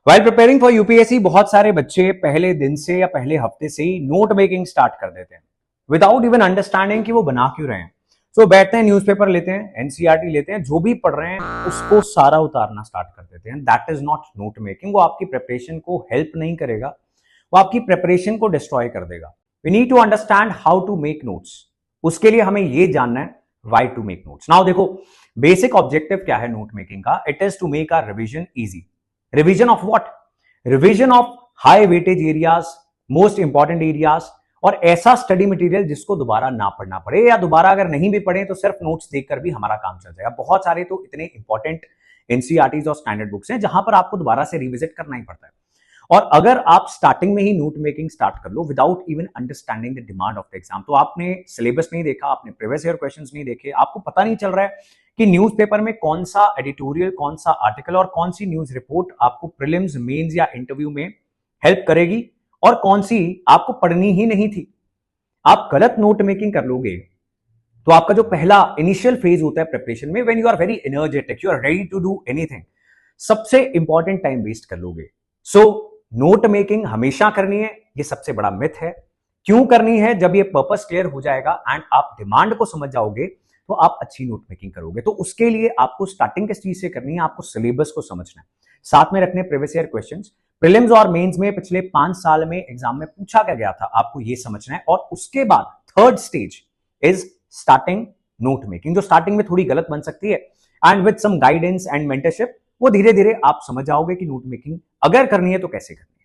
While preparing for UPSC बहुत सारे बच्चे पहले दिन से या पहले हफ्ते से ही नोट मेकिंग स्टार्ट कर देते हैं विदाउट इवन अंडरस्टैंडिंग कि वो बना क्यों रहे हैं। सो बैठते हैं, न्यूज़पेपर लेते हैं, एनसीईआरटी लेते हैं, जो भी पढ़ रहे हैं उसको सारा उतारना स्टार्ट कर देते हैं। That is not note making. वो आपकी प्रिपरेशन को हेल्प नहीं करेगा, वो आपकी प्रिपरेशन को डिस्ट्रॉय कर देगा। We need to understand how to make notes. उसके लिए हमें ये जानना है why to make notes. Now देखो, बेसिक ऑब्जेक्टिव क्या है नोट मेकिंग का? It is to make our revision easy. Revision of what? Revision of high weightage areas, most important areas, और ऐसा स्टडी मटेरियल जिसको दोबारा ना पढ़ना पड़े, या दोबारा अगर नहीं भी पढ़े तो सिर्फ नोट्स देखकर भी हमारा काम चल जाएगा। बहुत सारे तो इतने इंपॉर्टेंट एनसीईआरटीज और स्टैंडर्ड बुक्स हैं जहां पर आपको दोबारा से रिविजिट करना ही पड़ता है। और अगर आप स्टार्टिंग में ही नोट मेकिंग स्टार्ट कर लो without even understanding the demand of the exam, तो आपने सिलेबस नहीं देखा, आपने प्रीवियस ईयर क्वेश्चंस नहीं देखे, आपको पता नहीं चल रहा है कि न्यूज़पेपर में कौन सा एडिटोरियल, कौन सा आर्टिकल और कौन सी न्यूज रिपोर्ट आपको प्रीलिम्स, मेंस या इंटरव्यू में हेल्प करेगी और कौन सी आपको पढ़नी ही नहीं थी। आप गलत नोट मेकिंग कर लोगे तो आपका जो पहला इनिशियल फेज होता है प्रिपरेशन में, when you are very energetic, you are ready to do anything, सबसे इंपॉर्टेंट टाइम वेस्ट कर लोगे। सो नोट मेकिंग हमेशा करनी है, ये सबसे बड़ा मिथ है। क्यों करनी है? जब ये पर्पस क्लियर हो जाएगा एंड आप डिमांड को समझ जाओगे तो आप अच्छी नोट मेकिंग करोगे। तो उसके लिए आपको स्टार्टिंग किस चीज से करनी है? आपको सिलेबस को समझना है, साथ में रखने प्रीवियस ईयर क्वेश्चंस। प्रीलिम्स और मेंस में पिछले 5 साल में एग्जाम में पूछा क्या गया था, आपको ये समझना है। और उसके बाद third stage is starting note making, जो स्टार्टिंग में थोड़ी गलत बन सकती है and with some guidance and mentorship वो धीरे धीरे आप समझ जाओगे कि नोट मेकिंग अगर करनी है तो कैसे करनी है।